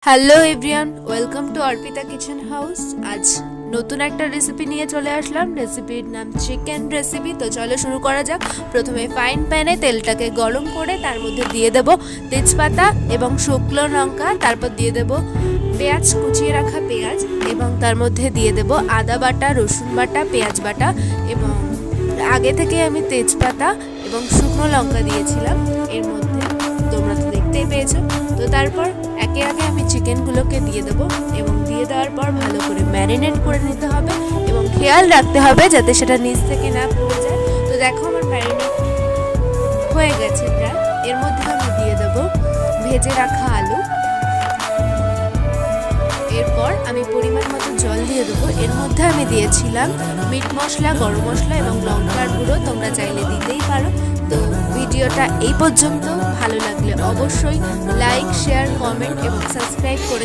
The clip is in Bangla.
Hello everyone, welcome to Arpita kitchen house. আজ নতুন একটা রেসিপি নিয়ে চলে আসলাম। রেসিপির নাম চিকেন রেসিপি। তো চলো শুরু করা যাক। প্রথমে ফাইন প্যানে তেলটাকে গরম করে তার মধ্যে দিয়ে দেব তেজপাতা এবং শুকনো লঙ্কা, তারপর দিয়ে দেব পেঁয়াজ, কুচিয়ে রাখা পেঁয়াজ, এবং তার মধ্যে দিয়ে দেব আদা বাটা, রসুন বাটা, পেঁয়াজ বাটা, এবং আগে থেকে আমি তেজপাতা এবং শুকনো লঙ্কা দিয়েছিলাম এর মধ্যে, তোমরা তো দেখতেই পেয়েছো। তো তারপর একে একে আমি চিকেনগুলোকে দিয়ে দেবো, এবং দিয়ে দেওয়ার পর ভালো করে ম্যারিনেট করে নিতে হবে এবং খেয়াল রাখতে হবে যাতে সেটা নিচ থেকে না পড়ে যায়। তো দেখো আমার ম্যারিনেট হয়ে গেছে প্রায়। এর মধ্যে আমি দিয়ে দেবো ভেজে রাখা আলু। এরপর আমি পরিমাণ মতো জল দিয়ে দেবো। এর মধ্যে আমি দিয়েছিলাম মিট মশলা, গরম মশলা এবং লঙ্কার গুঁড়ো, তোমরা চাইলে দিতেই পারো। তো ভিডিওটা এই পর্যন্ত। ভালো লাগলে অবশ্যই লাইক, শেয়ার, কমেন্ট এবং সাবস্ক্রাইব করে